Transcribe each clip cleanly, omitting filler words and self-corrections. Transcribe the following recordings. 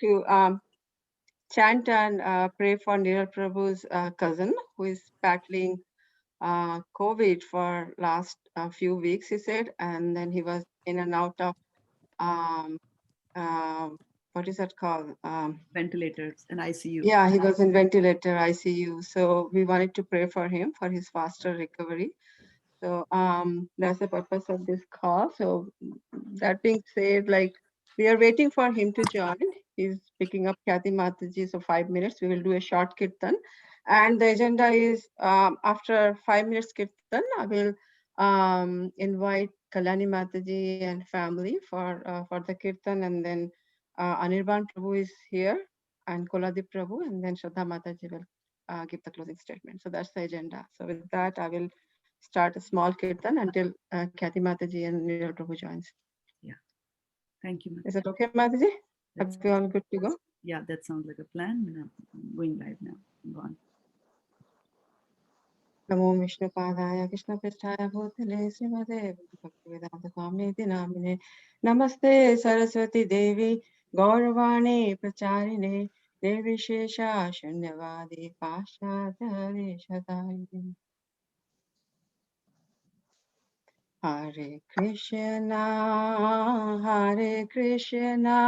to chant and pray for Niral Prabhu's cousin who is battling COVID for last few weeks, he said, and then he was in and out of um, what is that called? Ventilators and ICU. Yeah, he was in ventilator ICU. So we wanted to pray for him for his faster recovery. So that's the purpose of this call. So that being said, like we are waiting for him to join. He's picking up Kathy Mataji. So 5 minutes, we will do a short kirtan. And the agenda is after 5 minutes kirtan, I will invite Kalyani Mataji and family for the kirtan. And then Anirban Prabhu is here and Koladip Prabhu. And then Shraddha Mataji will give the closing statement. So that's the agenda. So with that, I will start a small kirtan until Kathy Mataji and Niral Prabhu joins. Yeah. Thank you, ma'am. Is it okay, Mataji? Are we all good to go? Yeah, that sounds like a plan. I'm going live now. Go on. नमो विष्णुपादाय कृष्णपृष्ठाय भूतले श्रीमते भक्तिवेदान्त स्वामिति नामिने नमस्ते सरस्वती देवी गौरवाणी प्रचारिणे निर्विशेषा शून्यवादी पाश्चात्य Hare Krishna, Hare Krishna,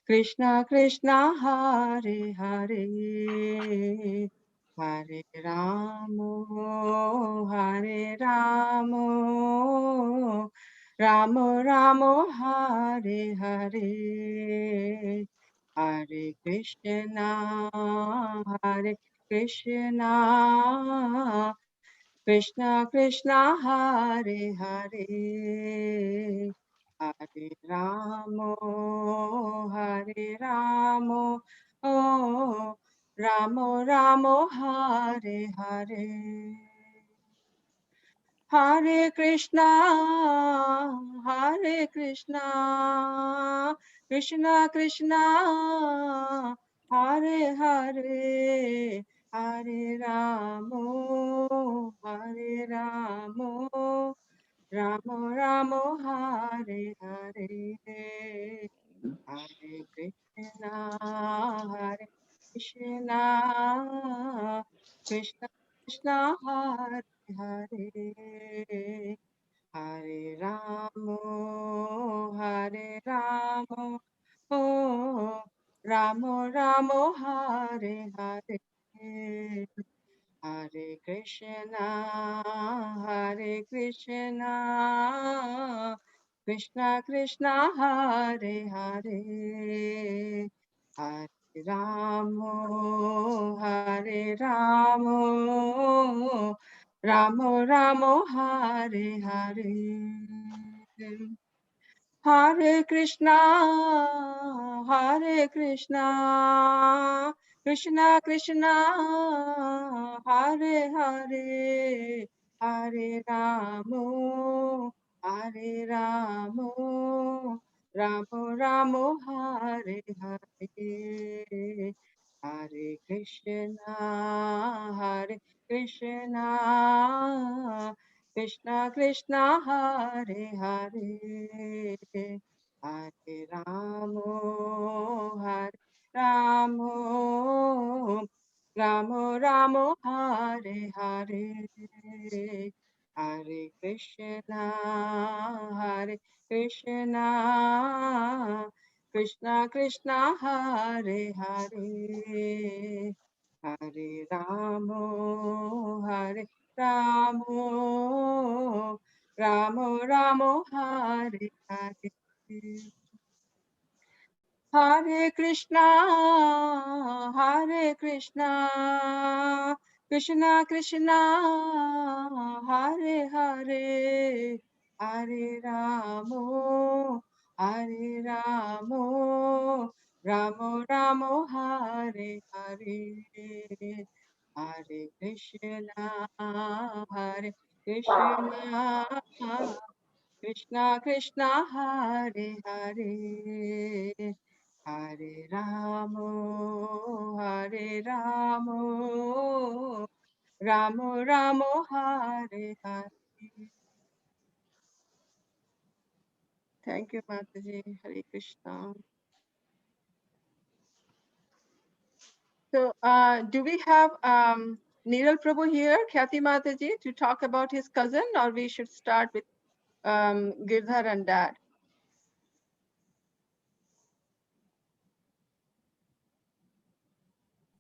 Krishna Krishna, Hare Hare, Hare Ramo, Hare Ramo, Ramo Ramo, Hare Hare, Hare Krishna, Hare Krishna. Krishna Krishna Hare Hare Hare Ramo Hare Ramo Oh Ramo Ramo Hare Hare Hare Krishna Hare Krishna Krishna Krishna Hare Hare Hare Ramo Hare Ramo Ramo Ramo Hare Hare Hare Krishna Hare Krishna Krishna Krishna Hare Hare Hare Ramo Hare Ramo Oh Ramo Ramo Hare Hare Hare Krishna Hare Krishna Krishna Krishna Hare Hare Hare Ramo Hare Ramo Ramo Ramo Hare Hare Hare Krishna, Hare Krishna, Krishna Krishna, Hare Hare, Hare Ramo, Hare Ramo, Ramo Ramo, Hare Hare, Hare Krishna, Hare Krishna. Krishna Krishna Hare Hare Hare Ramo Hare Ramo Ramo Ramo Hare Hare Hare Krishna Hare Krishna Krishna Krishna Hare Hare Hare Ramo Hare Ramo, Ramo Ramo, Hare Hare. Hare Krishna, Hare Krishna, Krishna Krishna, Hare Hare, Hare Ramo, Hare Ramo, Ramo Ramo, Hare Hare. Hare Krishna, Hare Krishna, Krishna Krishna, Hare Hare. Hare Ramo, Hare Ramo, Ramo Ramo, Hare Hare. Thank you, Mataji. Hare Krishna. So, do we have Neeral Prabhu here, Khyati Mataji, to talk about his cousin, or we should start with Girdhar and Dad?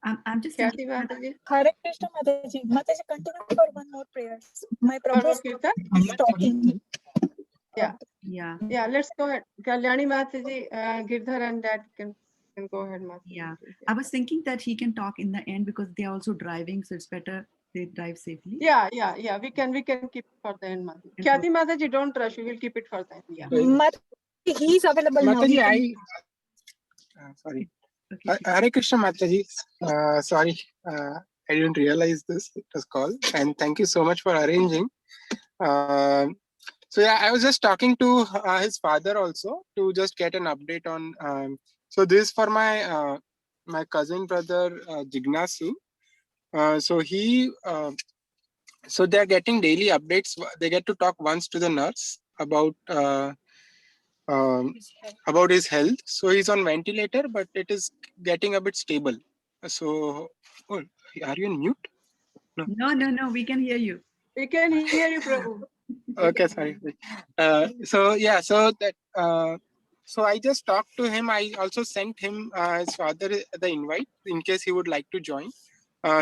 I'm just Khyati thinking. Mataji, Hare Krishna Mataji. Mataji, continue for one more prayers. My Prabhu for is Kirtan? talking. Yeah. Yeah. Yeah, let's go ahead. Kalyani Mataji, Girdhar and Dad can go ahead, Mataji. Yeah. Please. I was thinking that he can talk in the end because they are also driving, so it's better they drive safely. Yeah. We can keep it for the end, Mataji. Khyati Mataji, don't rush. We will keep it for the end. Yeah. Mataji, he is available now. Mataji, sorry. Okay. Hare Krishna Mataji. Sorry, I didn't realize this. It was called, and thank you so much for arranging. So yeah, I was just talking to his father also to just get an update on. So this is for my my cousin brother Jignasu. So he so they're getting daily updates. They get to talk once to the nurse about his health. So he's on ventilator, but it is getting a bit stable. So, oh, are you on mute? No, we can hear you. We can hear you, Prabhu. Okay, sorry. So yeah, so I just talked to him. I also sent him his father the invite in case he would like to join.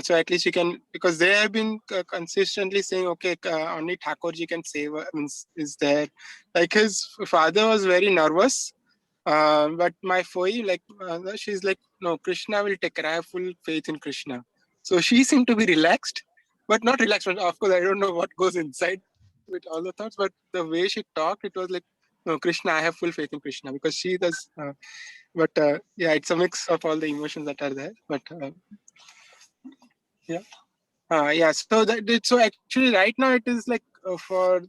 So at least you can, because they have been consistently saying, okay, only Thakurji can save, means is there. Like his father was very nervous, but my Foyi, like she's like, no, Krishna will take care. I have full faith in Krishna. So she seemed to be relaxed, but not relaxed. But of course, I don't know what goes inside with all the thoughts, but the way she talked, it was like, no, Krishna, I have full faith in Krishna, because she does. But yeah, it's a mix of all the emotions that are there. But yeah. Yeah, so so actually right now it is like for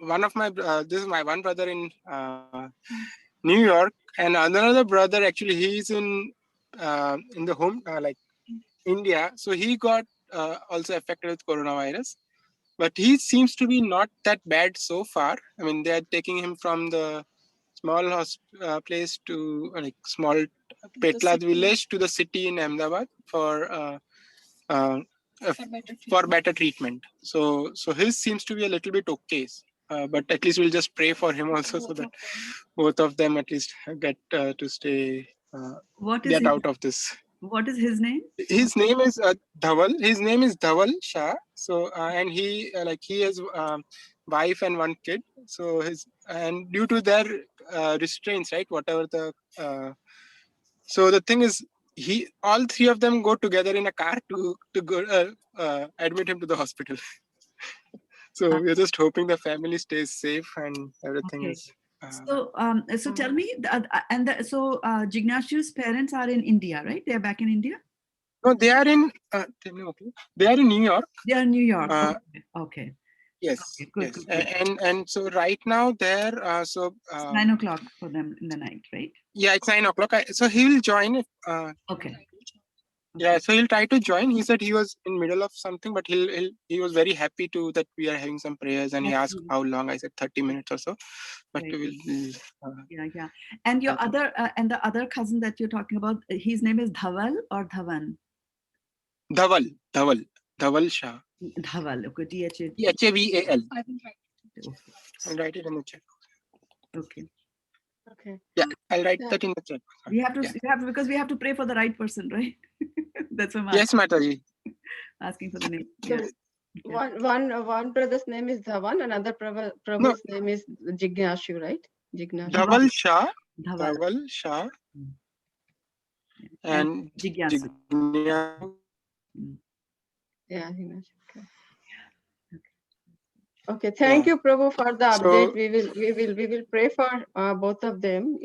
one of my this is my one brother in New York, and another brother actually he's in the home like India, so he got also affected with coronavirus, but he seems to be not that bad so far. I mean, they are taking him from the small place to like small Petlad village to the city in Ahmedabad uh, for better treatment. So his seems to be a little bit okay. But at least we'll just pray for him also, so that both of them at least get to stay get out of this. What is his name? His name is Dhaval. His name is Dhaval Shah. So and he like he has wife and one kid. So and due to their restraints, right? Whatever the so the thing is, all three of them go together in a car to go admit him to the hospital. So we're just hoping the family stays safe and everything is. So tell me, so Jignashu's parents are in India, right? They are back in India. No, they are in. They are in New York. They are in New York. Okay. Yes. Okay, good, Yes. good. And so right now they're It's 9 o'clock for them in the night, right? Yeah, it's 9 o'clock. So he will join. Okay. Yeah, so he'll try to join. He said he was in middle of something, but he was very happy to that we are having some prayers, and he asked how long. I said 30 minutes or so. But Yeah. And your other and the other cousin that you're talking about, his name is Dhaval or Dhavan? Dhaval Shah. Dhaval. Okay. Dhaval. Okay. I'll write it in the chat. Okay. Yeah, I'll write that in the chat. We have to, because we have to pray for the right person, right? That's why I'm yes, Mataji. Asking for the name. So one brother's name is Dhawan, another Prabhu's name is Jignashu, right? Jignashu. Dhaval Shah. Dhaval Shah. And Jigyasu. Yeah, okay, thank you, Prabhu, for the update. We will pray for both of them,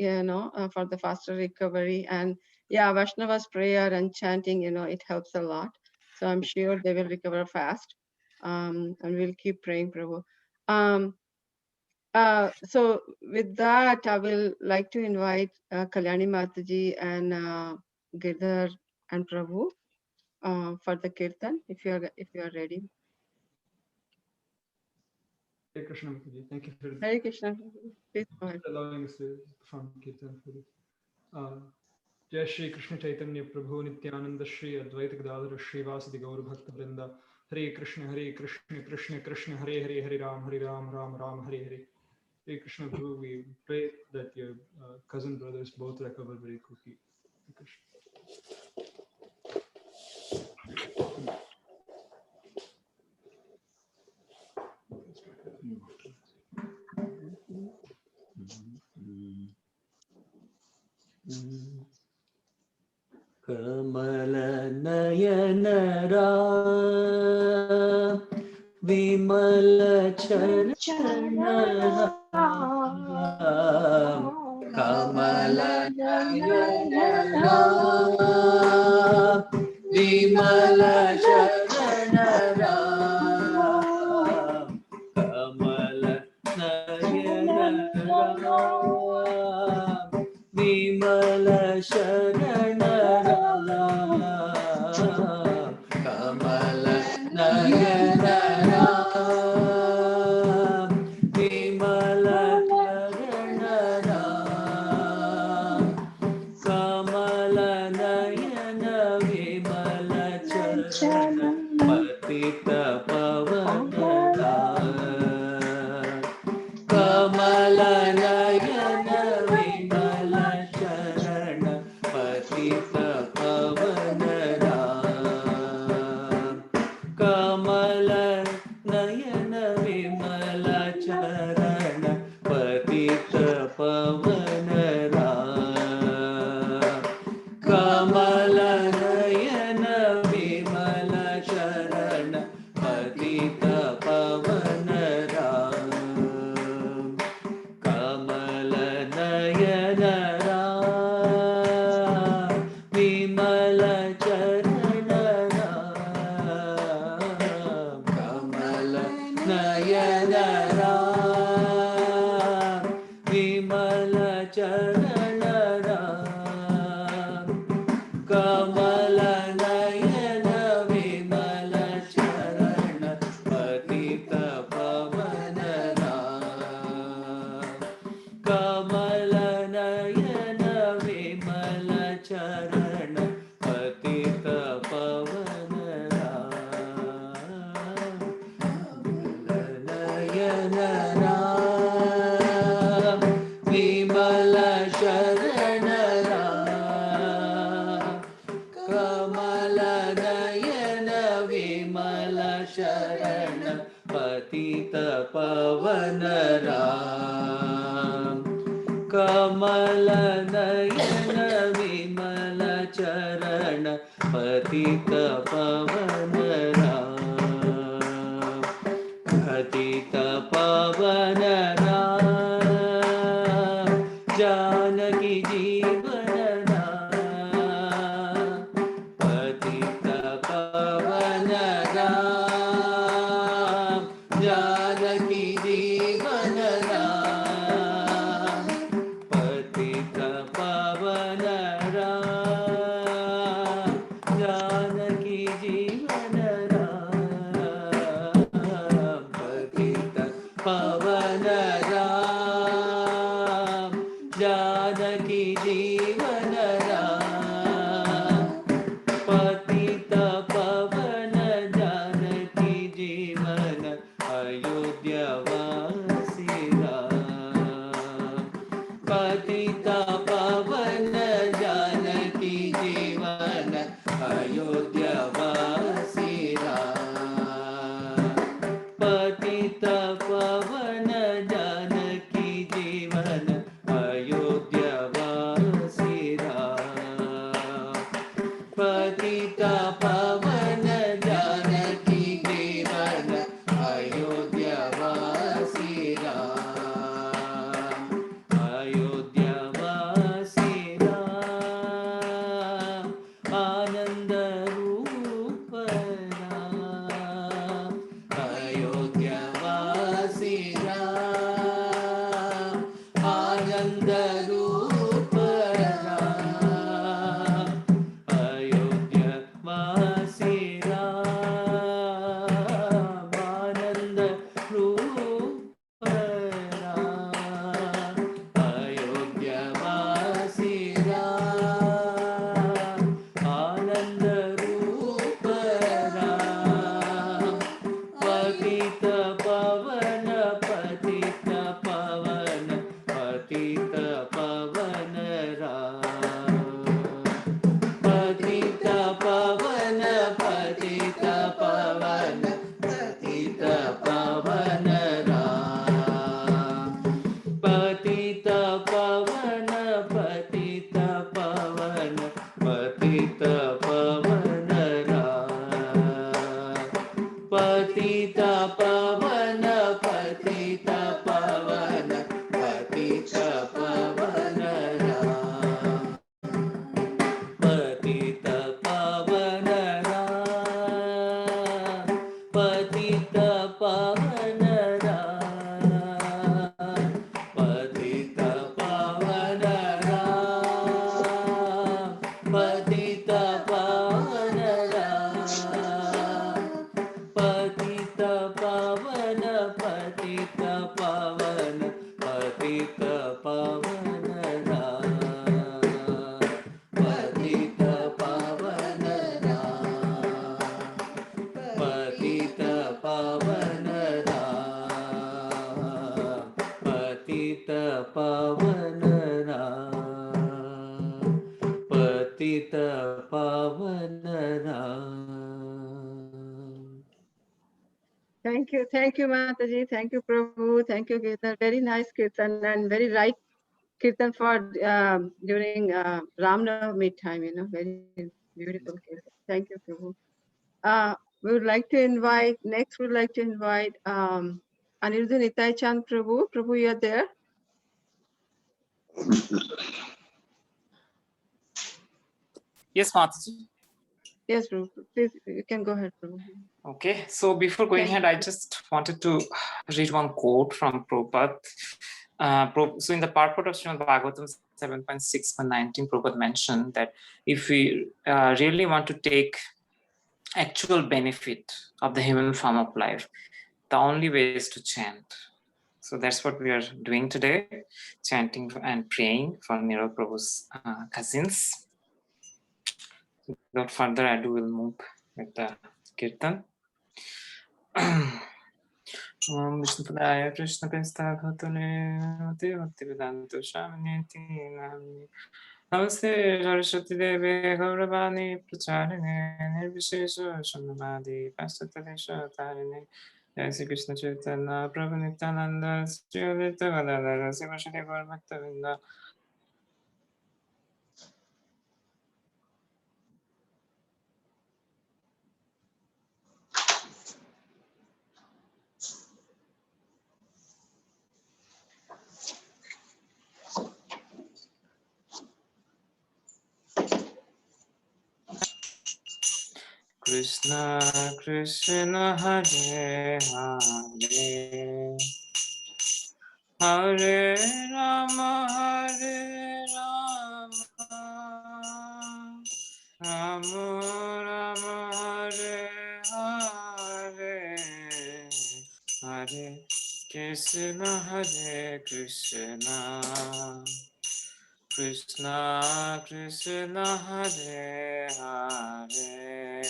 for the faster recovery. And yeah, Vaishnava's prayer and chanting, it helps a lot. So I'm sure they will recover fast. And we'll keep praying, Prabhu. So with that, I will like to invite Kalyani Mataji and Girdhar and Prabhu for the Kirtan, if you are ready. Hare Krishna Mataji. Thank you for Hare Krishna. Please go ahead. allowing us to perform Kirtan for this. Jai Shri Krishna Chaitanya Prabhu Nityananda Shri Advaita Gadadhara Srivasadi Gaur Bhakta Vrinda. Hare Krishna Krishna Krishna Hare Hare Hare Ram Ram Ram Hare Hare. Hare Krishna Guru, we pray that your cousin brothers both recover very quickly. Hare Krishna. Kamala Nayana Ram Vimala Charana Ram Kamala Nayana Ram Vimala Charana Ram Kamala Nayana Ram Vimala Charana Ram Kamala Nayana Ram Vimala Charana Ram Kamala Nayana Vimala Charana Patita Pavana Kamala Nayana Vimala Charana Patita Pavana Kamala Nayana Vimala Charana Patita Pavana Kamala Nayana Vimala Charana Patita Pavana Kamala Nayana Vimala Charana Kamala Nayana Vimala Charana Kamala Nayana Vimala Charana Patita Pavana Kamala Nayana Vimala Charana Patita Pavana Nayana Vimala Charana Kamala Nayana Vimala Charana Patita Pavana Kamala Nayana Vimala Charana Patita Pavana Patita Pavana Janaki Jeevana Patita Pavana Janaki Jeevana Patita Pavana Janaki Jeevana Patita Pavana Janaki Jeevana Patita Pavana Janaki Jeevana Ayodhya Vasi Patita Pavana Janaki Jeevana Ayodhya Vasi Patita Pavana Janaki Jeevana Ayodhya Vasi पतित पावन Ram. Thank you, Mataji. Thank you, Prabhu. Thank you, Kirtan. Very nice Kirtan and very right Kirtan for during Ram Navami time. Very beautiful Kirtan. Thank you, Prabhu. We would like to invite next. We would like to invite Anirudh Nitai Chand Prabhu. Prabhu, you are there? Yes, Mataji. Yes, Prabhu. Please, you can go ahead, Prabhu. Okay, so before going ahead, I just wanted to read one quote from Prabhupada. So in the purport of Srimad Bhagavatam 7.6.19, Prabhupada mentioned that if we really want to take actual benefit of the human form of life, the only way is to chant. So that's what we are doing today, chanting and praying for Nirav Prabhu's cousins. Without further ado, we'll move with the Kirtan. Om Vishnupadaya Krishna Prestha Bhatale Bhaktivedanta Swamiti Namni Namaste Saraswati Devi Gauravani Pracharine Nirvishesha Shunnavadi Pastatadesha Tarine Jai Sri Krishna Chaitanya Prabhu Nityananda Sri Advaita Gadadhara Sivasadi Gaur Bhaktavinda. Krishna Krishna Hare Hare Hare Rama Hare Rama Rama Rama Hare Hare Hare Krishna Krishna Krishna Krishna Hare Hare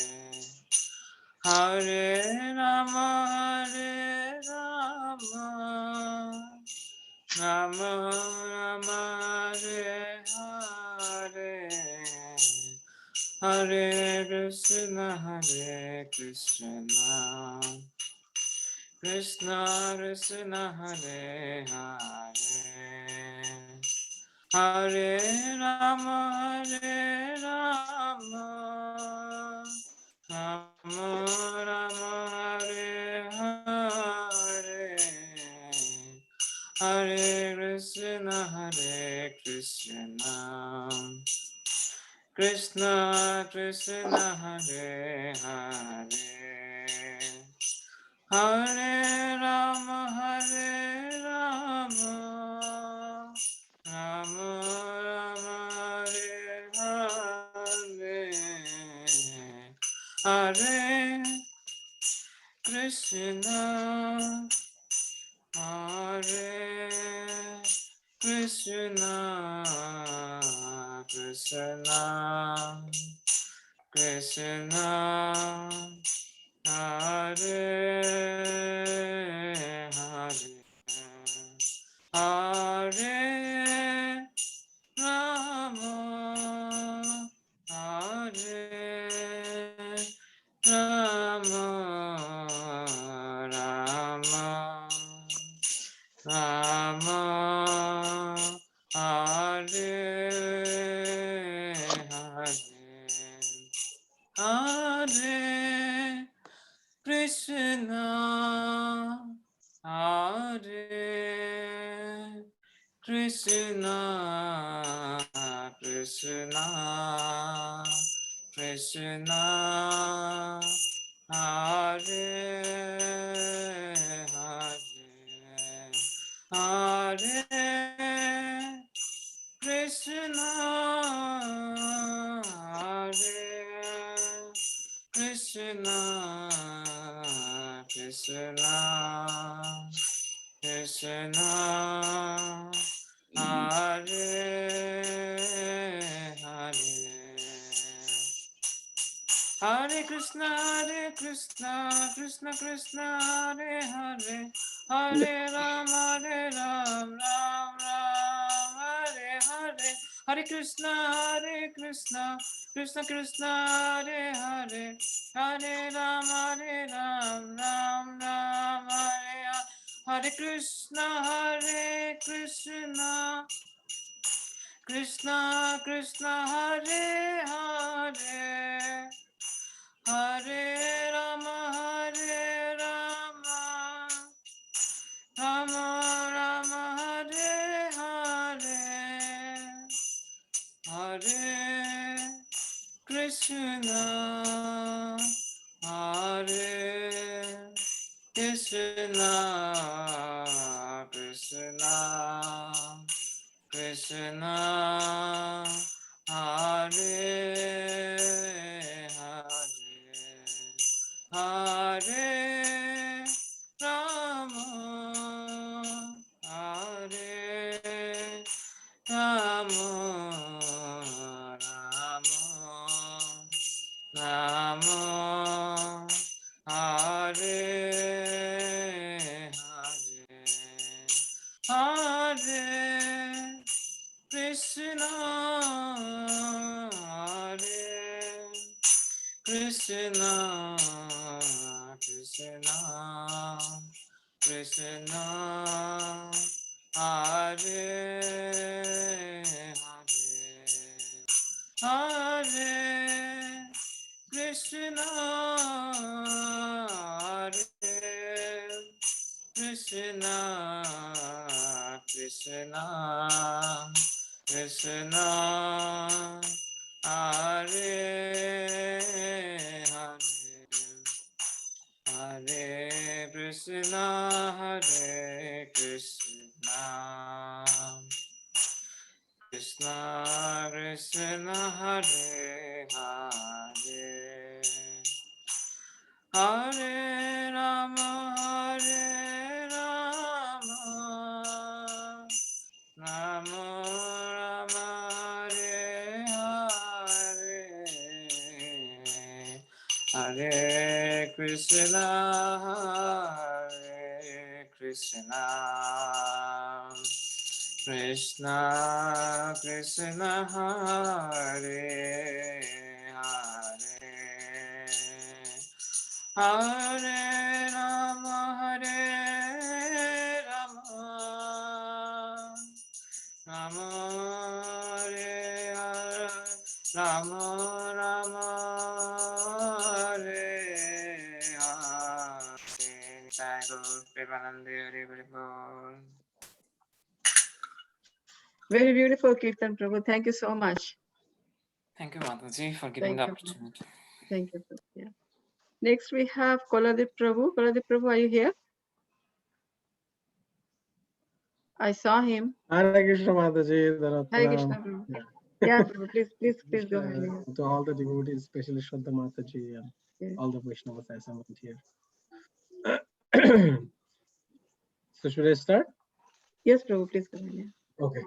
Hare Rama Hare Rama Rama Rama Hare Hare Hare Krishna Krishna Krishna Hare Hare Hare Rama Hare Rama Rama Rama Hare Hare Hare Krishna Krishna Krishna Hare Hare Hare Rama Hare Rama Rama Rama Hare Hare Hare Krishna Hare Krishna Krishna Krishna Hare Hare Hare Rama Hare Rama Rama Rama Hare Hare Hare Krishna Hare Krishna Krishna Krishna Hare Hare Hare Krishna Hare Krishna Krishna Krishna Hare Hare Hare Krishna Krishna Krishna Hare Hare Hare Ram Ram Ram Hare Hare Hare Krishna, Krishna Krishna, Hare Hare, Hare Ram, Ram Ram, Hare Hare. Hare Krishna, Krishna Krishna, Hare Hare, Hare Rama, Rama Rama, Hare Hare. Hare Krishna, Hare Krishna, Krishna Krishna, Hare Hare, Hare Rama, Hare Rama, Rama Hare Hare, Hare Krishna, Hare Krishna, Krishna Krishna, Hare Hare, Hare Krishna, Hare Krishna, Krishna Krishna, Hare Hare, Hare Krishna, Hare Krishna, Krishna Krishna, Hare Hare, Hare Rama, Rama Rama, Hare Hare, Hare Krishna, Krishna Krishna Krishna, Hare Hare, Hare Rama, Rama Hare Hare, Rama Rama, Hare Hare. Jai Guru Premanande, Hare Hare Bol. Very beautiful, Kirtan Prabhu. Thank you so much. Thank you, Mataji, for giving Thank the you. opportunity. Thank you. Yeah. Next, we have Koladip Prabhu. Koladip Prabhu, are you here? I saw him. Hare Krishna Mataji, Hare Krishna Prabhu. Yeah, Prabhu, please go ahead. to all the devotees, especially Shraddha Mataji and Yeah. all the Vaishnavas assembled here. So should I start? Yes, Prabhu, please go ahead. Okay.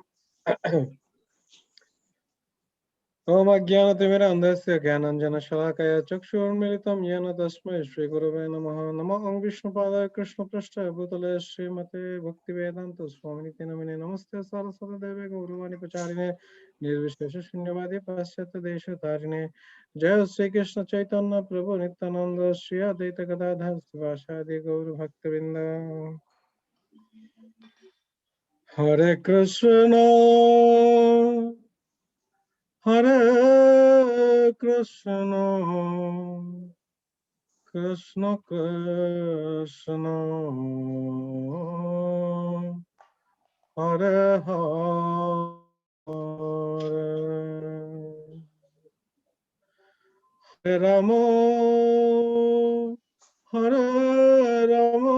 Om Ajnanatimmirandasya Jnananjana Shalakaya Chakshurmilitam Yena Tasmai Shri Gurave Namaha Namo Om Vishnupadaya Krishna Prasthaya Bhutale Srimate Bhaktivedanta Swaminiti Namine Namaste Saraswati Deve Gauravani Pacharine Nirvishesha Shunyavadi Paschata Desha Tarine Jai Sri Krishna Chaitanya Prabhu Nityananda Shri Advaita Gadadhar Sivasadi Gaur Bhaktivinda Hare Krishna Hare Krishna, Krishna Krishna, Hare Hare, Hare Rama, Hare Rama,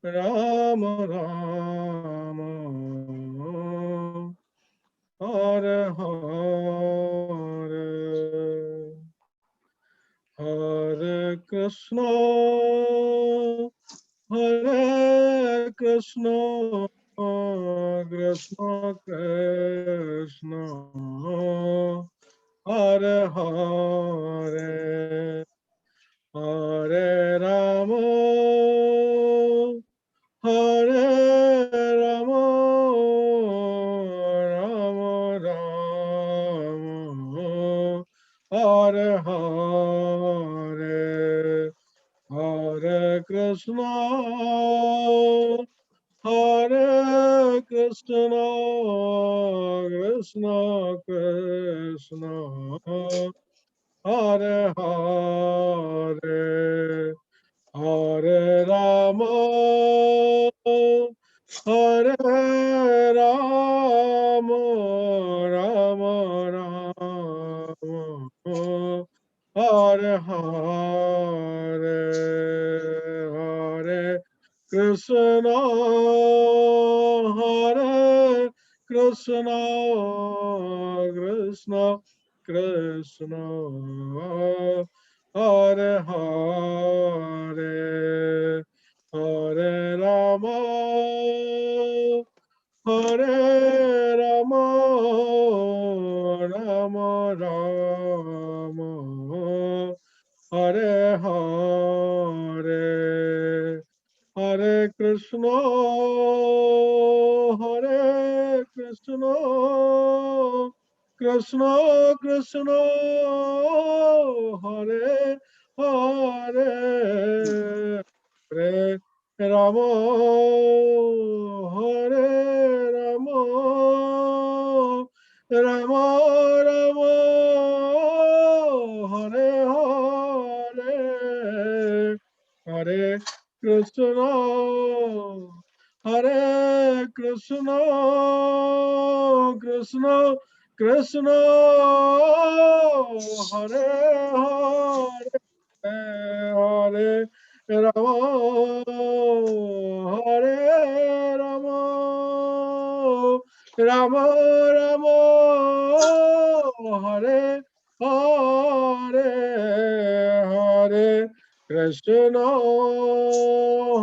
Rama Rama, Hare Hare, Hare Krishna, Hare Krishna, Krishna Krishna, Hare Hare, Hare Rama, Hare Rama, Hare Hare, Hare Krishna, Hare Krishna, Krishna Krishna, Hare Hare, Hare Rama, Hare Rama, Rama Rama, Hare Hare, Hare Krishna, Hare Krishna, Krishna Krishna, Hare Hare, Hare Rama, Hare Rama, Rama Rama, Hare Hare, Hare Krishna, Hare Krishna, Krishna Krishna, Hare Hare, Hare Rama, Hare Rama, Rama Rama, Hare Hare, Hare Krishna, Hare Krishna, Krishna Krishna, Hare Hare, Hare Rama, Hare Rama, Rama Rama, Hare Hare, Hare Krishna,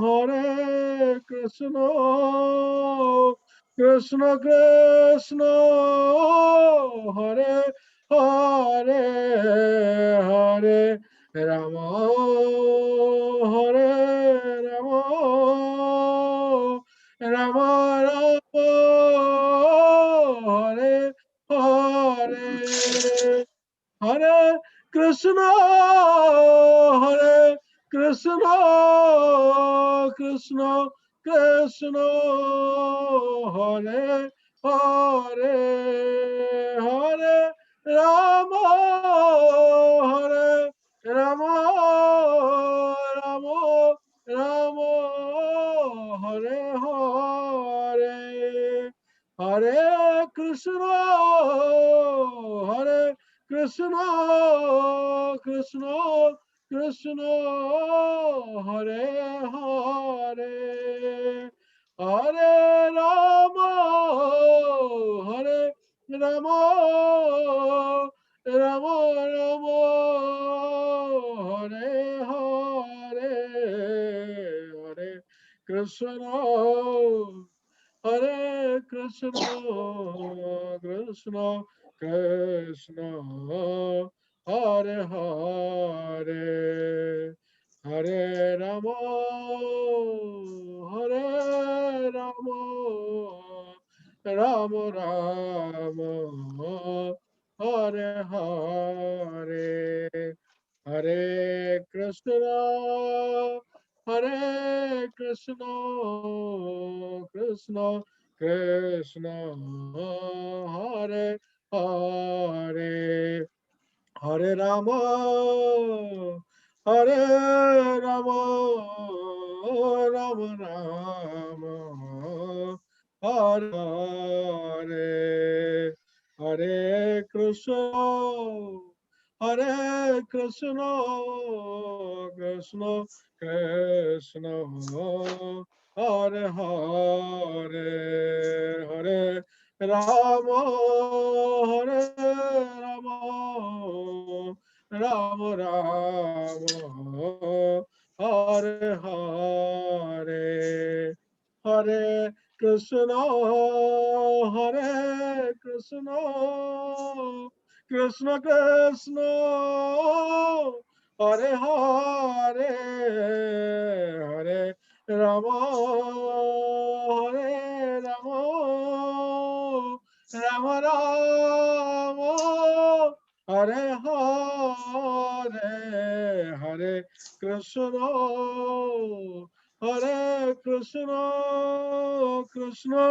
Hare Krishna, Krishna Krishna, Hare Hare, Hare Rama, Hare Rama, Rama Rama, Hare Hare, Hare Krishna, Hare Krishna, Krishna Krishna, Hare Hare, Hare Rama, Hare Rama, Rama Rama, Hare Hare, Hare Krishna, Hare Krishna, Krishna Krishna, Hare Hare, Hare Rama, Hare Rama, Rama Rama, Hare Hare, Hare Krishna, Hare Krishna, Krishna Krishna, Hare Hare, Hare Rama, Hare Rama, Rama Rama, Hare Hare, Hare Krishna, Hare Krishna, Krishna Krishna, Hare Hare, Hare Rama, Hare Rama, Rama Rama, Hare Hare, Hare Krishna, Hare Krishna, Krishna Krishna, Hare Hare, Hare Rama, Hare Rama, Rama Rama, Hare Hare, Hare Krishna, Hare Krishna, Krishna Krishna, Hare Hare, Hare Rama, Hare Rama, Rama Rama, Hare Hare, Hare Krishna, Hare Krishna, Krishna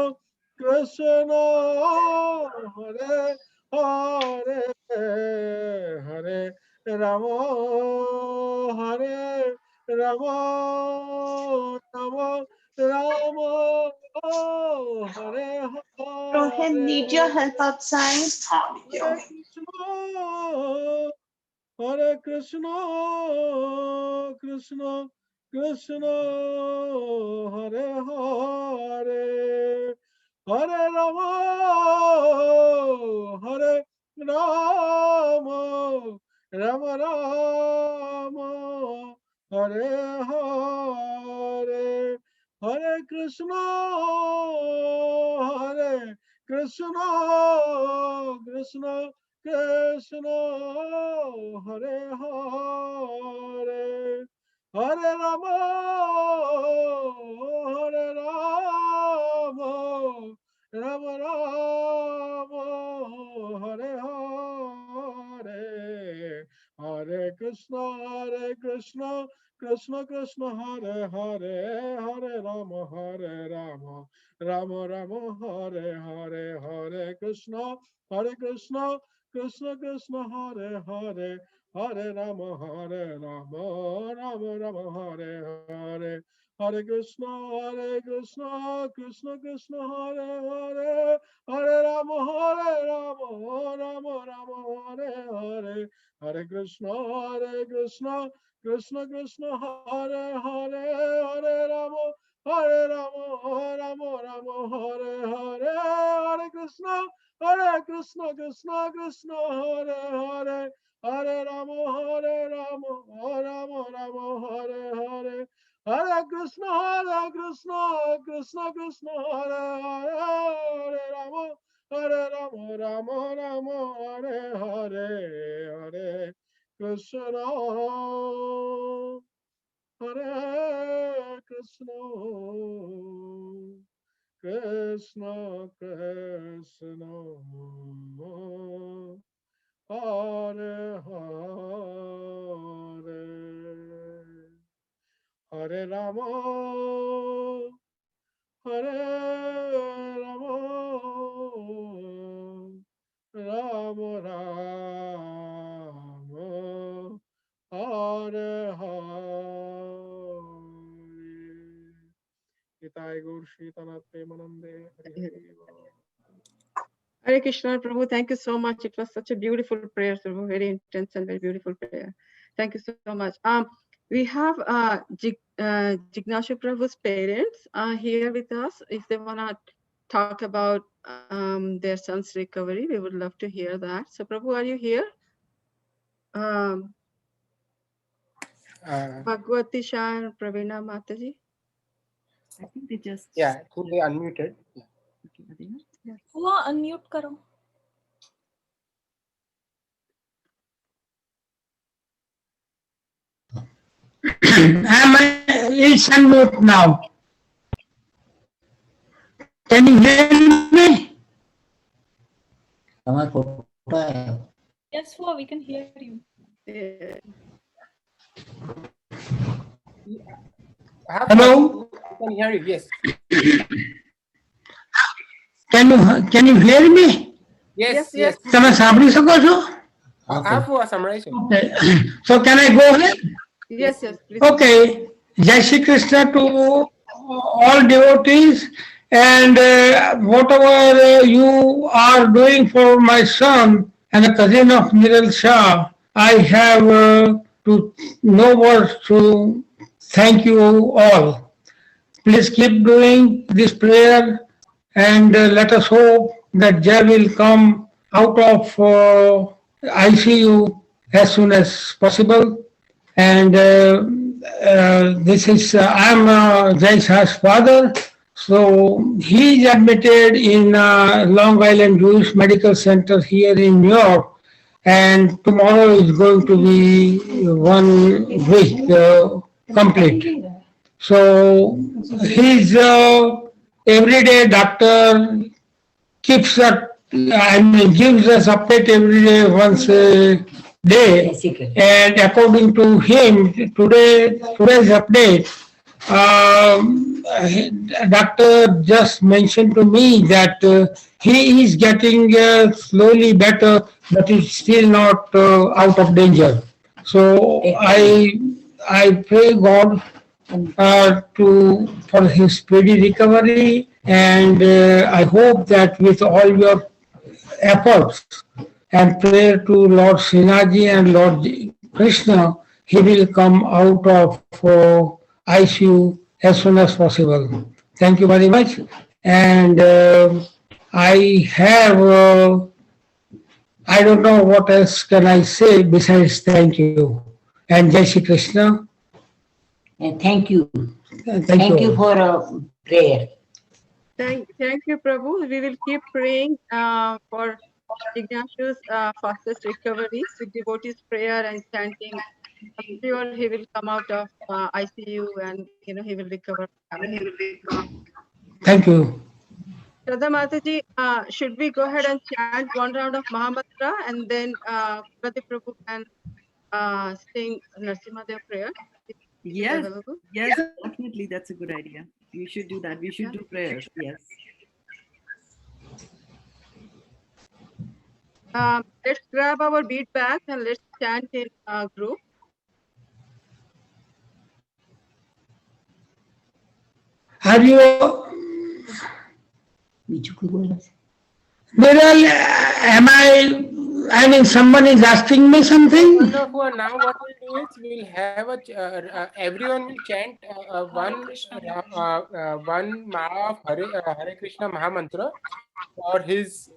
Krishna, Hare Hare, Hare Rama, Hare Rama, Rama Rama, Hare Rohan, need your Hare, help outside? Hare Krishna, Hare Krishna, Krishna Krishna, Hare Hare, Hare Rama, Hare Rama, Rama Rama, Hare Hare, Hare Krishna, Hare Krishna, Krishna Krishna, Hare Hare, Hare Rama, Hare Rama, Rama Rama, Hare Hare, Hare Krishna, Krishna Krishna, Hare Hare, Hare Rama, Rama Rama, Hare Hare, Hare Krishna, Krishna Krishna, Hare Hare, Hare Rama, Rama Rama, Hare Hare, Hare Krishna, Krishna Krishna, Hare Hare, Hare Rama, Rama Rama, Hare Hare, Hare Krishna, Krishna Krishna, Hare Hare, Hare Rama, Rama Rama, Hare Hare, Hare Krishna, Krishna Krishna, Hare Hare, Hare Rama, Rama Rama, Hare Hare, Hare Krishna, Krishna Krishna, Hare Hare, Hare Rama, Rama Rama, Hare Hare, Hare Krishna, Hare Krishna, Krishna Krishna, Hare Hare, Hare Rama, Hare Rama, Rama Rama, Hare Hare. Nitai Gaur Shitanath Premanande, Hari Hari Bol. Hare Krishna, Prabhu. Thank you so much. It was such a beautiful prayer, Prabhu. Very intense and very beautiful prayer. Thank you so much. We have Jignashu Prabhu's parents here with us. If they wanna talk about their son's recovery, we would love to hear that. So, Prabhu, are you here? Bhagwati Shah and Pravina Mataji. I think they just. Yeah, could be unmuted. हुआ unmute करो. It's unmute now. Can you hear me? Yes, Hua, we can hear you. Yeah. Hello? I can hear you, yes. Can you hear me? Yes. તમે સાંભળી શકો છો? I have a summarization. Okay. So can I go ahead? Yes, please. Okay. Jai Shri Krishna to all devotees, and whatever you are doing for my son and a cousin of Miral Shah, I have to no words to thank you all. Please keep doing this prayer, and let us hope that Jai will come out of ICU as soon as possible. And this is, I'm Jai Shah's father. So he is admitted in Long Island Jewish Medical Center here in New York. And tomorrow is going to be 1 week complete. So his everyday doctor keeps a I mean, gives us update every day, once a day. And according to him, today's update, doctor just mentioned to me that he is getting slowly better, but it's still not out of danger. So I pray God for his speedy recovery, and I hope that with all your efforts and prayer to Lord Srinaji and Lord Krishna, he will come out of ICU as soon as possible. Thank you very much. And I don't know what else can I say besides thank you. And Jai Shri Krishna. Thank you. Thank you for prayer. Thank you, Prabhu. We will keep praying for Jignashu's fastest recovery with devotees' prayer and chanting. I'm sure he will come out of ICU and he will recover. Thank you. Shraddha Mataji, should we go ahead and chant one round of Mahamantra and then Prati Prabhu can sing Narsimha prayer? Yes, yes, definitely. That's a good idea. You should do that. We should do prayers. Yes. Let's grab our beat back and let's chant in group. Are you? Viral, I mean, someone is asking me something? Wonderful. Now what we'll do is we'll have everyone will chant one Mala of Hare Krishna Mahamantra for his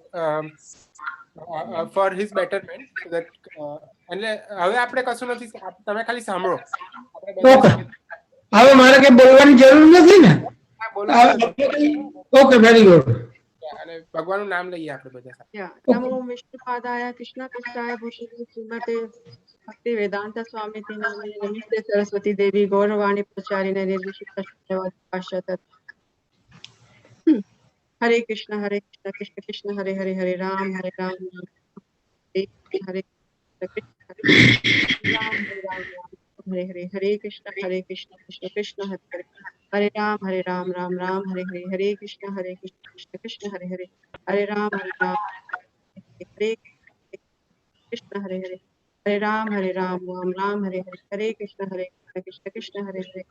betterment. So that હવે આપણે કશું નથી, તમે ખાલી સાંભળો. હવે મારે કઈ બોલવાની જરૂર નથી ને? Okay, very good. અને ભગવાનનું નામ લઈએ આપણે બધા. નમો વિષ્ણુપાદાય કૃષ્ણ કૃષ્ણાય ભૂષણે શ્રીમતે ભક્તિ વેદાંત સ્વામી નામે નમસ્તે સરસ્વતી દેવી ગૌરવાણી પ્રચારિણે નિર્વિશિષ્ટ શૂન્યવાદ. हरे कृष्ण कृष्ण कृष्ण हरे हरे हरे राम हरे राम हरे राम हरे हरे हरे कृष्ण कृष्ण कृष्ण हरे हरे राम राम राम हरे हरे हरे कृष्ण कृष्ण कृष्ण हरे हरे हरे राम हरे कृष्ण हरे हरे हरे राम राम राम हरे हरे हरे कृष्ण कृष्ण कृष्ण हरे हरे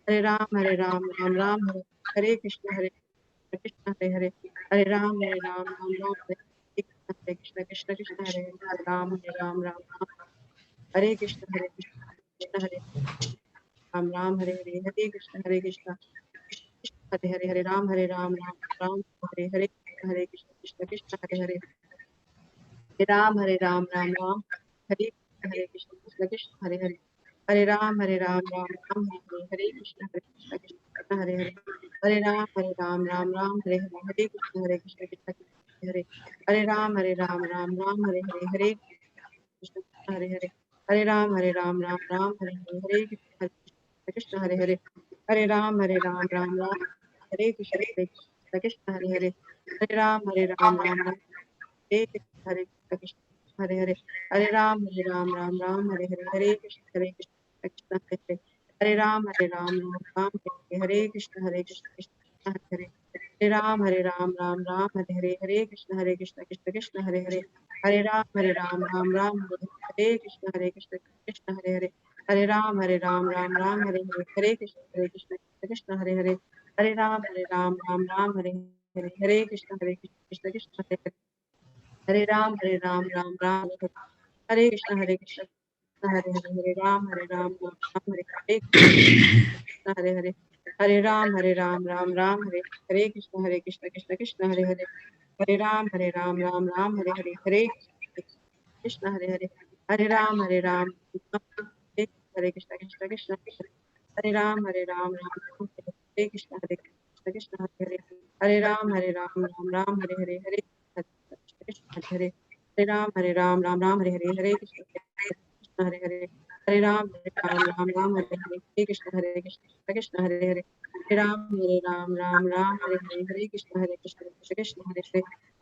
हरे राम राम राम हरे कृष्ण कृष्ण हरे हरे हरे राम राम हरे कृष्ण कृष्ण कृष्ण हरे हरे राम राम हरे कृष्ण कृष्ण हरे राम हरे हरे हरे कृष्ण कृष्ण हरे हरे हरे राम राम हरे हरे कृष्ण कृष्ण हरे हरे राम राम हरे कृष्ण कृष्ण हरे हरे हरे राम राम हरे कृष्ण कृष्ण हरे हरे हरे राम हरे हरे कृष्ण कृष्ण हरे हरे राम हरे राम हरे हरे कृष्ण हरे हरे हरे राम हरे राम हरे हरे कृष्ण हरे हरे हरे राम हरे राम हरे कृष्ण कृष्ण हरे हरे हरे राम हरे कृष्ण हरे हरे हरे राम हरे हरे कृष्ण कृष्ण हरे हरे हरे राम हरे कृष्ण कृष्ण हरे हरे हरे राम हरे हरे कृष्ण कृष्ण कृष्ण हरे हरे हरे राम हरे राम हरे कृष्ण कृष्ण हरे हरे हरे राम हरे राम हरे हरे कृष्ण कृष्ण हरे हरे हरे राम हरे हरे कृष्ण कृष्ण हरे हरे हरे राम हरे कृष्ण हरे हरे राम हरे हरे कृष्ण हरे हरे हरे राम हरे हरे कृष्ण कृष्ण कृष्ण हरे हरे हरे राम हरे राम हरे हरे कृष्ण हरे हरे हरे राम हरे कृष्ण कृष्ण हरे राम हरे कृष्ण कृष्ण हरे हरे हरे राम हरे हरे हरे कृष्ण हरे हरे राम हरे राम हरे हरे कृष्ण हरे हरे हरे राम हरे Ram Hare Hare Krishna Krishna Hare Hare Ram, Ram Ram, Hare Hare Krishna, Krishna Krishna,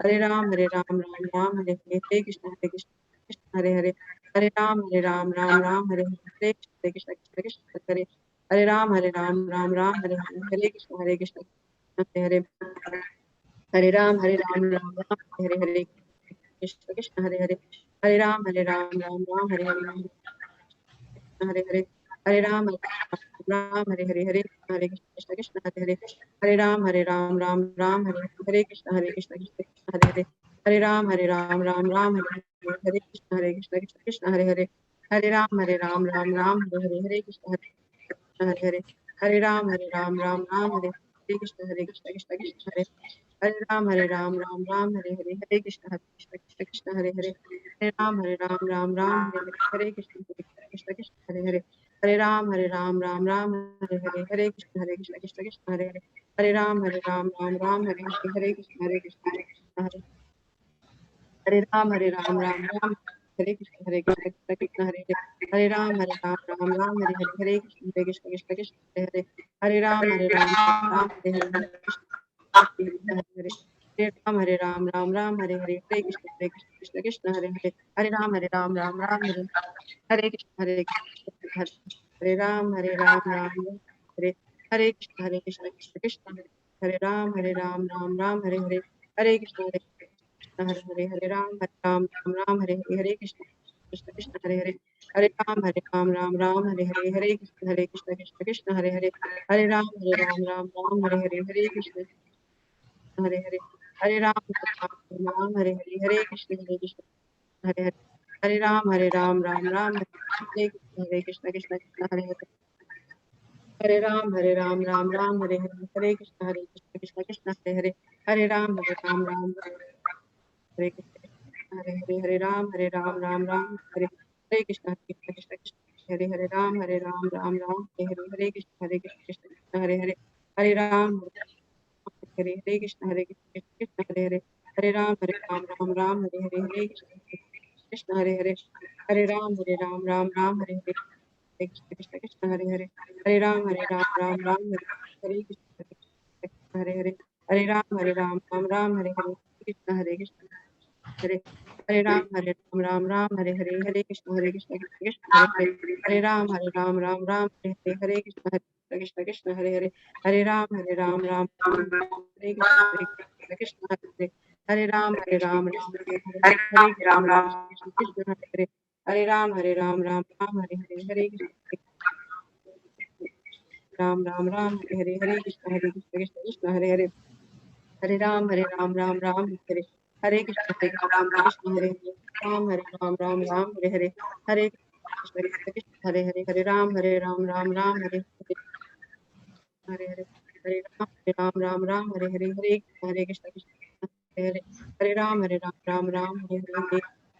Hare Ram, Ram Ram, Hare Hare Krishna, Krishna Krishna, Hare Hare, Hare Ram, Ram Ram, Hare Hare Krishna, Krishna Krishna, Hare Ram, Ram Ram, Hare Hare Krishna, Krishna Hare Hare, Hare Ram, Ram Ram, Hare Hare Krishna, Krishna Hare Hare, Hare Ram, Ram Ram, Hare Hare Hare Hare, Hare Ram, Ram, Hare Hare, Hare Krishna, Krishna Hare Hare, Hare Ram, Ram Ram, Hare Hare Krishna, Krishna Krishna Hare Hare, Hare Ram, Ram Ram, Hare Krishna, Krishna Krishna Hare Hare, Hare Ram, Ram Ram, Hare Krishna, Hare Hare, Hare Ram, Ram Hare Krishna, Krishna Krishna Hare Hare Ram, Ram Hare Hare Krishna, Krishna Krishna Hare Hare, Hare Ram, Ram Hare Krishna, Krishna Krishna Hare Hare, Hare Ram, Ram Hare Hare, Hare Krishna, Krishna Krishna Hare Hare, Hare Ram, Ram Hare Hare, Hare Krishna, Krishna Hare Hare Ram, Ram Hare Krishna, Krishna Krishna Hare Hare, Hare Ram, Ram Hare Hare, Hare Krishna, Krishna Krishna Hare Hare, Hare Ram, Ram Hare Hare, Krishna Hare Hare, Hare Ram, Ram Hare Hare, Hare Krishna, Krishna Krishna Hare Hare, Hare Ram, Ram Hare Hare Krishna, Krishna Hare Hare Ram, Ram Hare Hare Krishna, Krishna Krishna Hare Hare Ram, Ram Hare Hare, Hare Krishna, Hare Hare, Hare Ram, Hare Hare Krishna, Krishna Krishna Hare Hare, Hare Ram, Hare Hare Krishna, Krishna Krishna Hare Hare, Hare Ram, Hare Hare Krishna, Hare Hare, Hare Ram, Hare Hare Krishna, Krishna Hare Hare, Hare Ram, Ram Hare Krishna, Krishna Krishna Hare Hare, Hare Ram, Ram Hare Hare Krishna, Krishna Krishna Hare Hare, Hare Ram, Ram Hare Krishna, Hare Hare, Hare Ram, Ram Hare Hare Krishna, Krishna Krishna Hare Hare, Ram, Ram Hare Hare, Hare Krishna, Krishna Krishna Hare Hare, Hare Ram, Hare Hare Krishna, Krishna Krishna Hare Hare, Hare Ram, Ram Hare Hare, Hare Krishna, Krishna Hare Hare, Hare Ram, Ram Hare Hare, Hare Krishna, Krishna Krishna Hare Hare, Hare Ram, Ram Hare Hare Krishna, Krishna Hare Hare, Hare Ram, Ram Hare Hare, Hare Krishna, Hare Hare Ram, Ram Hare Hare, Hare Krishna, Krishna Krishna Hare Hare, Hare Ram, Ram Hare Hare, Hare Krishna, Krishna Krishna Hare Hare, Hare Ram, Ram Hare Krishna, Krishna Hare Hare, Hare Ram, Ram Hare Hare, Hare Krishna, Krishna Hare Hare, Hare Ram, Ram Hare Hare, Hare Krishna, Ram Hare Hare, Krishna Krishna Hare Hare, Hare Ram, Ram Hare Hare Krishna, Krishna Hare Hare, Ram, Ram Hare Hare, Hare Krishna, Krishna Hare Hare, Hare Ram, Ram Hare Hare, Hare Hare, Hare Ram, Hare Hare, Hare Krishna, Krishna Hare Hare, Hare Ram, Ram Hare Hare, Hare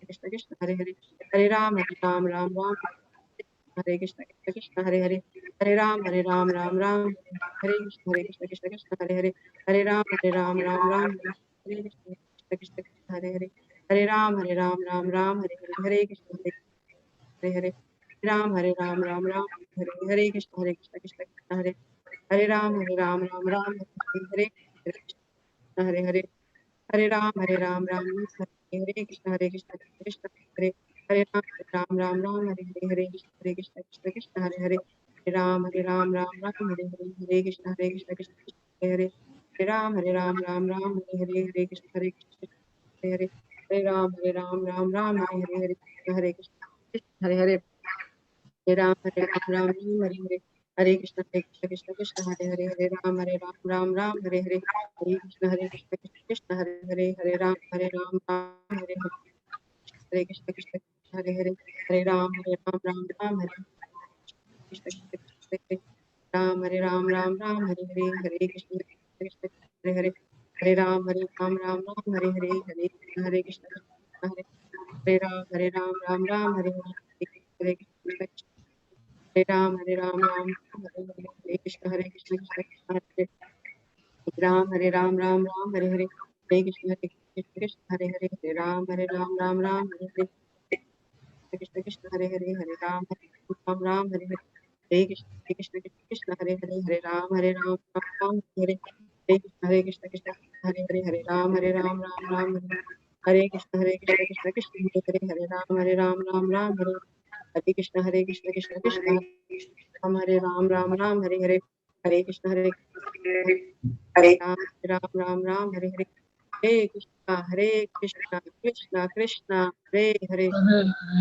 Krishna, Krishna Hare Hare, Hare Ram, Ram Hare Krishna, Krishna Hare Hare, Hare Ram, Ram Hare Krishna, Krishna Krishna Hare Hare, Hare Ram, Ram Hare Krishna, Krishna Krishna Hare Hare, Hare Ram, Ram Hare Hare, Hare Krishna, Hare Hare, Ram, Ram Hare Hare Krishna, Krishna Krishna Hare Hare Ram, Ram Hare Krishna, Hare Hare, Hare Ram, Hare Krishna, Krishna Krishna Hare Hare Ram, Hare Krishna, Krishna Hare Hare, Hare Ram, Hare Krishna, Krishna Krishna Hare Hare Ram, Hare Krishna, Hare Hare, Hare Ram, Hare Krishna, Krishna Hare Hare, Hare Ram, Hare Hare, Hare Krishna, Krishna Krishna Hare Hare, Hare Ram, Hare Hare, Hare Krishna, Krishna Krishna Hare Hare, Hare Ram, Hare Hare, Hare Krishna, Krishna Krishna Hare Hare, Hare Ram, Hare Krishna, Krishna Krishna Hare Ram, Hare Hare, Hare Krishna, Krishna Hare Hare, Hare Ram, Hare Hare, Hare Krishna, Krishna Hare Hare Ram, Hare Hare, Hare Krishna, Hare Ram, Hare Hare, Hare Krishna, Krishna Hare Hare, Hare Ram, Hare Hare, Hare Krishna, Krishna Hare Hare, Hare Ram, Hare Hare, Krishna Krishna Hare Hare, Hare Ram, Hare Hare, Hare Krishna Krishna Krishna Hare Hare Hare Ram Ram Ram Hare Hare Krishna Krishna Krishna Hare Hare Hare Ram Ram Ram Hare Krishna Krishna Krishna Hare Hare Ram Ram Hare Hare Krishna Krishna Krishna Hare Ram Hare Hare Hare Krishna Ram Hare Hare Hare Krishna Krishna Krishna Hare Hare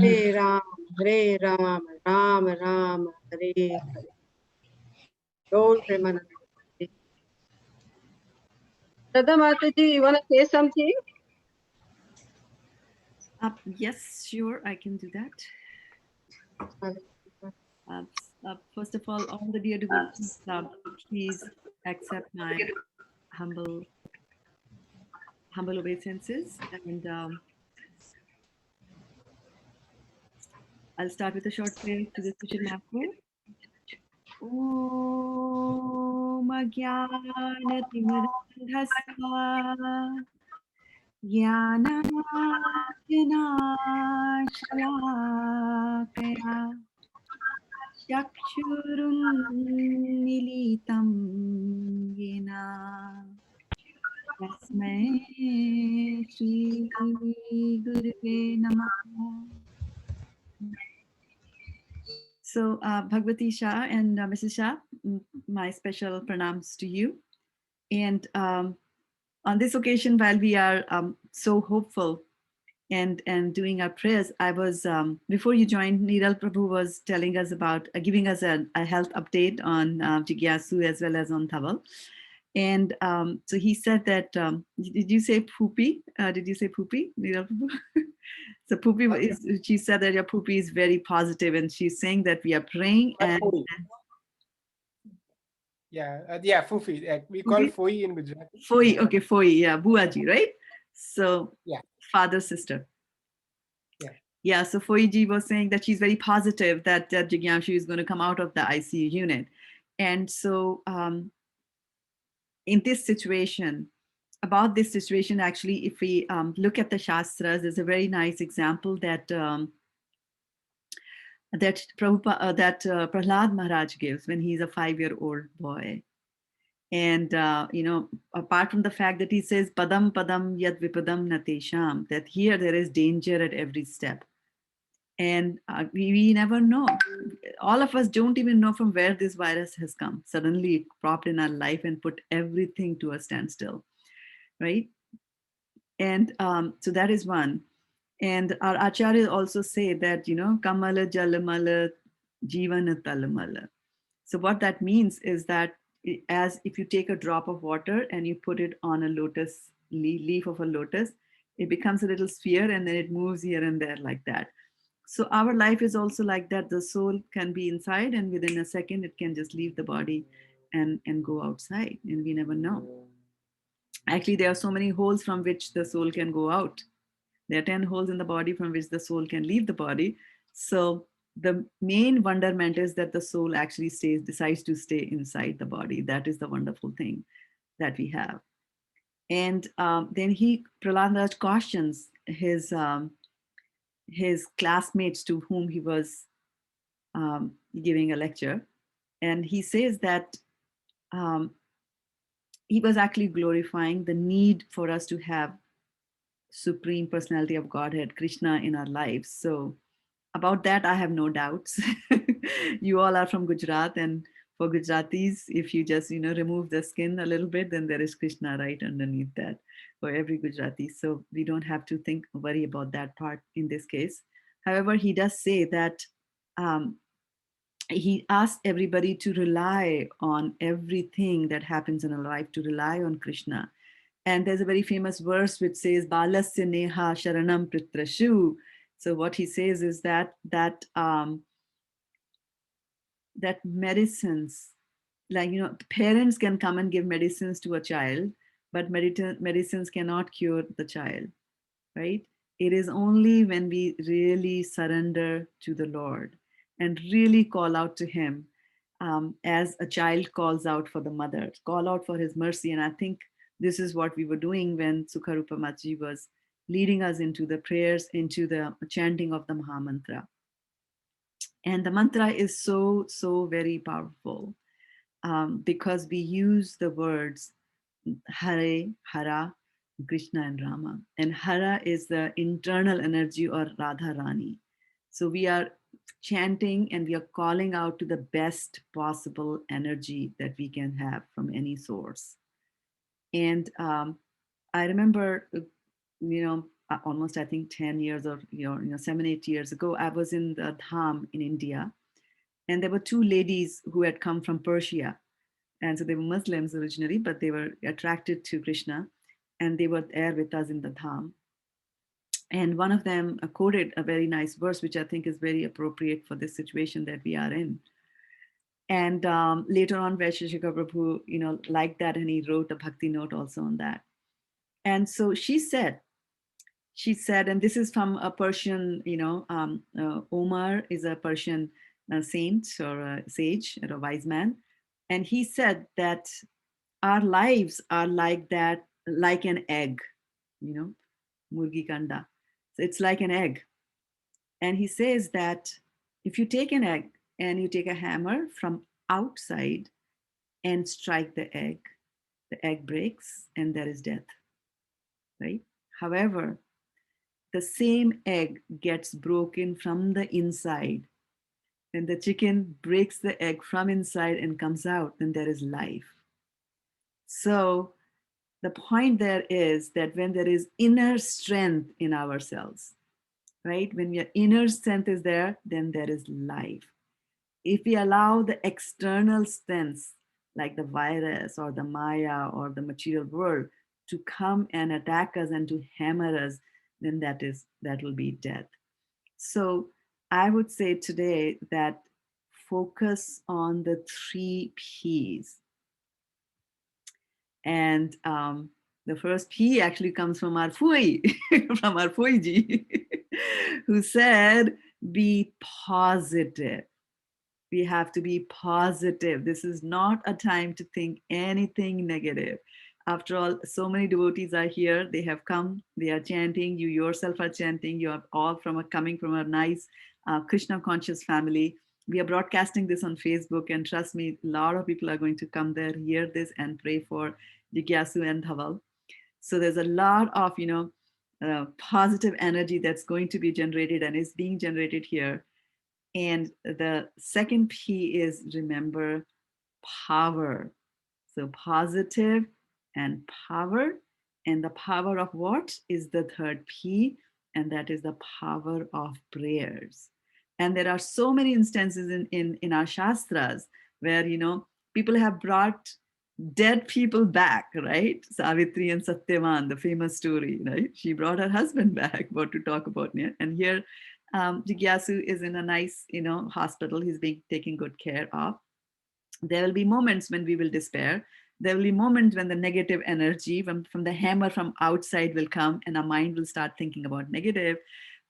Hare Ram Ram Ram Hare Hare. Gaur Premanand. Shraddha Mataji, you want to say something? Yes, sure, I can do that. First of all the dear devotees, please accept my humble obeisances, and I'll start with a short prayer to the Sushil Master. Om Jnana Shalakaya Chakshurunmilitam Yena Tasmai Shri Gurave Namaha. So Bhagwati Shah and Mrs. Shah, my special pranams to you. And on this occasion, while we are so hopeful and doing our prayers, I was, before you joined, Niral Prabhu was telling us about, giving us a health update on Jigyasu as well as on Dhaval. And so he said that, did you say Poopi? Did you say Poopi, Niral Prabhu? So Poopi, she said that your Poopi is very positive, and she's saying that we are praying and Fufi. We call Foi in Gujarati. Foi, okay, Foi, yeah, Buaji, right? So yeah, father, sister. Yeah, so Foiji was saying that she's very positive that Jigyanshu is going to come out of the ICU unit. And so in this situation, about this situation, actually, if we look at the Shastras, there's a very nice example that Prahlad Maharaj gives when he's a 5-year-old boy. And, apart from the fact that he says, Padam Padam Yad Vipadam Natesham, that here there is danger at every step. And we never know. All of us don't even know from where this virus has come. Suddenly it popped in our life and put everything to a standstill, right? And so that is one. And our acharyas also say that, Kamala Jalamala Jivana Talamala. So what that means is that as if you take a drop of water and you put it on a lotus leaf of a lotus, it becomes a little sphere and then it moves here and there like that. So our life is also like that. The soul can be inside and within a second it can just leave the body and go outside, and we never know. Actually, there are so many holes from which the soul can go out. There are 10 holes in the body from which the soul can leave the body. So the main wonderment is that the soul actually decides to stay inside the body. That is the wonderful thing that we have. And then Prahlad Maharaj cautions his classmates to whom he was giving a lecture. And he says that he was actually glorifying the need for us to have Supreme Personality of Godhead, Krishna, in our lives. So about that, I have no doubts. You all are from Gujarat, and for Gujaratis, if you just remove the skin a little bit, then there is Krishna right underneath that for every Gujarati. So we don't have to worry about that part in this case. However, he does say that he asks everybody to rely on everything that happens in a life, to rely on Krishna. And there's a very famous verse which says, Balasya Neha Sharanam Pritrashu. So what he says is that medicines, like, parents can come and give medicines to a child, but medicines cannot cure the child, right? It is only when we really surrender to the Lord and really call out to him, as a child calls out for the mother, call out for his mercy. And I think this is what we were doing when Sukharupa Mataji was leading us into the prayers, into the chanting of the Mahamantra. And the mantra is so, so very powerful because we use the words Hare, Hara, Krishna, and Rama. And Hara is the internal energy or Radha Rani. So we are chanting and we are calling out to the best possible energy that we can have from any source. And I remember, almost I think 10 years or 7-8 years ago, I was in the Dham in India, and there were two ladies who had come from Persia, and so they were Muslims originally, but they were attracted to Krishna, and they were there with us in the Dham. And one of them quoted a very nice verse, which I think is very appropriate for this situation that we are in. And later on, Vaisheshika Prabhu, liked that, and he wrote a bhakti note also on that. And so she said, and this is from a Persian, Omar is a Persian saint or a sage or a wise man. And he said that our lives are like that, like an egg, murgi kanda. So it's like an egg. And he says that if you take an egg and you take a hammer from outside and strike the egg breaks and there is death, right? However, the same egg gets broken from the inside. When the chicken breaks the egg from inside and comes out, then there is life. So the point there is that when there is inner strength in ourselves, right? When your inner strength is there, then there is life. If we allow the external strengths like the virus or the Maya or the material world to come and attack us and to hammer us, then that will be death. So I would say today that focus on the 3 P's. And the first P actually comes from our Phui, from our Phui ji, who said, be positive. We have to be positive. This is not a time to think anything negative. After all, so many devotees are here. They have come, they are chanting. You yourself are chanting. You are all coming from a nice Krishna conscious family. We are broadcasting this on Facebook, and trust me, a lot of people are going to come there, hear this, and pray for Jigyasu and Dhaval. So there's a lot of, positive energy that's going to be generated and is being generated here. And the second P is remember power. So positive and power. And the power of what is the third P? And that is the power of prayers. And there are so many instances in our Shastras where, people have brought dead people back, right? Savitri and Satyavan, the famous story, right? She brought her husband back, what to talk about here. And here, Jigyasu is in a nice, hospital. He's being taken good care of. There will be moments when we will despair. There will be moments when the negative energy from the hammer from outside will come and our mind will start thinking about negative.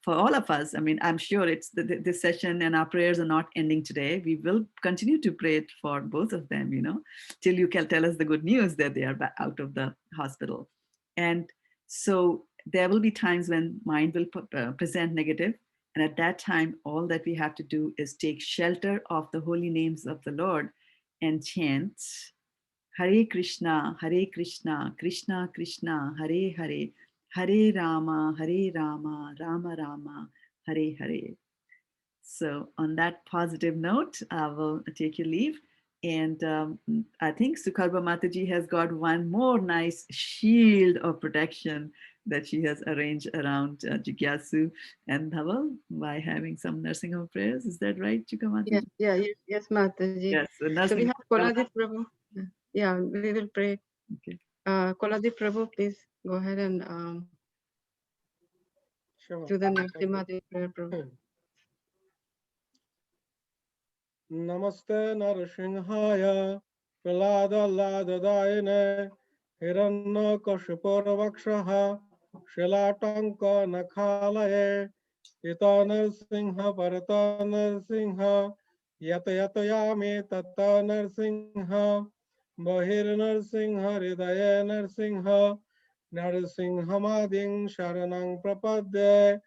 For all of us, I mean, I'm sure it's this session and our prayers are not ending today. We will continue to pray for both of them, till you can tell us the good news that they are back out of the hospital. And so there will be times when mind will present negative. And at that time, all that we have to do is take shelter of the holy names of the Lord and chant Hare Krishna, Krishna Krishna, Hare Hare, Hare Rama, Rama Rama, Hare Hare. So on that positive note, I will take your leave. And I think Sukharba Mataji has got one more nice shield of protection that she has arranged around Jigyasu and Dhaval by having some nursing home prayers. Is that right, Chika Mataji? Yes, Mataji. Yes, so So we have Koladip Prabhu. Yeah, we will pray. Okay. Koladip Prabhu, please go ahead and do the Narasimha prayer, Prabhu. Namaste Narsimhaya Praladalladadayane Hiranyakashipuravakshaha Shilatanka Nakhalaye Ita Narsimha Parata Narsimha Yata Yatayami Tata Narsimha Bahir Narsimha Hridaya Narsimha Narsimhamading Sharanang Prapadye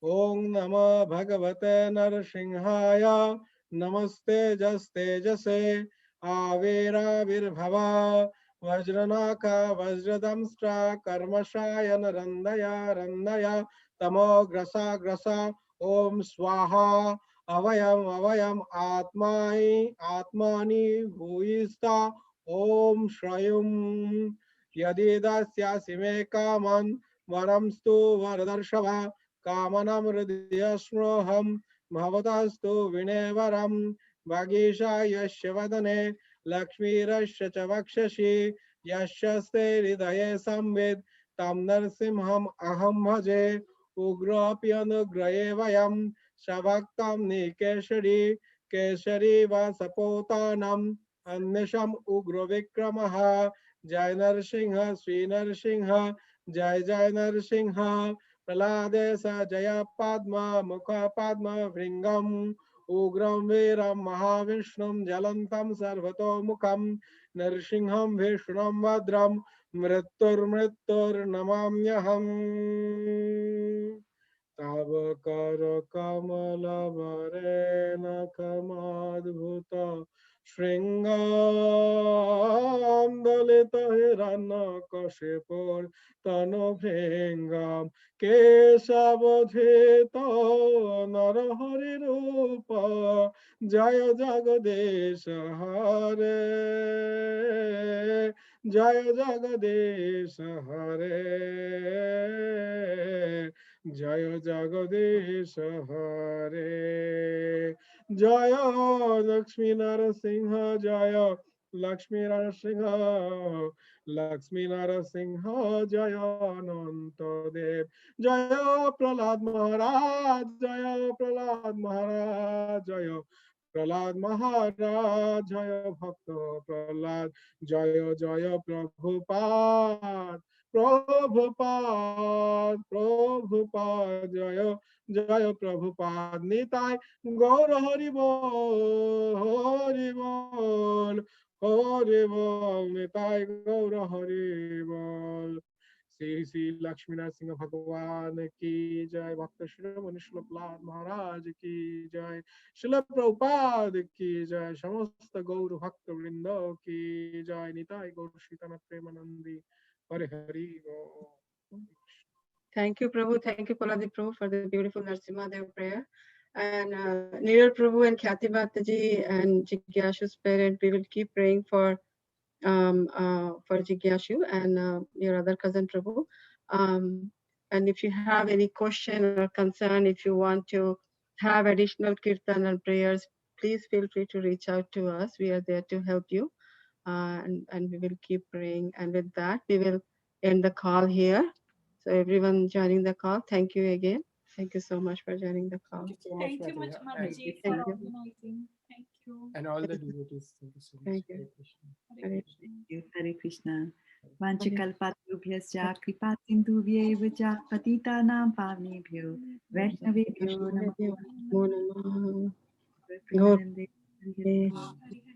Om Namah Bhagavate Narsinghaya. Namaste Jastejase. Avira Virbhava. Vajranaka Vajradamstra Karmashaya Randaya Randaya Tamo Grasa Grasa Om Swaha Avayam Avayam Atmai Atmani Bhuista Om Shrayum Yadidasyasi me kaman varamstu varadarshava kamanam hridiyasmroham bhavatastu vinevaram vagisha yasya vadane lakshmirasya cha vakshashi yasyaste hridaye samvid tam narsimham aham bhaje ugrapi anugraye vayam shavaktam nikeshari kesari vasapotanam अन्यशम उग्र विक्रमः जय नरसिंह श्री नरसिंह जय जय नरसिंह प्रहलादेश जय पद्म मुख पद्म भृंगम उग्रं वीरं महाविष्णुं ज्वलन्तं सर्वतोमुखं नरसिंहं भीषणं भद्रं मृत्युर्मृत्युर्नमाम्यहम् तव कर कमल वरेण कमाद्भुत शृंगाम दलित हिरण्यकशिपुर तनुभृंगम केशवधृत नरहरि रूप जय जगदीश हरे जय जगदीश हरे जय जगदीश हरे जय लक्ष्मी नरसिंह जय लक्ष्मी नरसिंह लक्ष्मी नरसिंह जय अनंत देव जय प्रहलाद महाराज जय प्रहलाद महाराज जय प्रहलाद महाराज जय भक्त प्रहलाद जय जय प्रभुपाद प्रभुपाद प्रभुपाद जय जय प्रभुपाद निताय गौर हरि बोल निताय गौर हरि बोल श्री श्री लक्ष्मी नरसिंह भगवान की जय भक्त शिरोमणि श्रील प्रहलाद महाराज की जय शिल प्रभुपाद की जय समस्त गौर भक्त वृंद की जय निताय गौर श्रीतन प्रेमानंदी हरे हरि बोल। Thank you, Prabhu. Thank you, Paladev Prabhu, for the beautiful Narsimha Dev prayer. And Neeral Prabhu and Khyati Mataji and Jigyashu's parent, we will keep praying for Jigyashu and your other cousin Prabhu. And if you have any question or concern, if you want to have additional kirtan and prayers, please feel free to reach out to us. We are there to help you. And we will keep praying. And with that, we will end the call here. So everyone joining the call, thank you again. Thank you so much for joining the call. Thank you so much, Thank you much, Mataji. Mataji, for organizing. Thank you. And all the devotees. Thank you so much. Thank you. Hare Krishna. Hare Krishna. Hare Krishna. Vanchakalpatarubhyascha kripa sindhubhyev cha patitanam pavnebhyo vaishnavebhyo namo Namo Namah. Premanande. Hare Hare.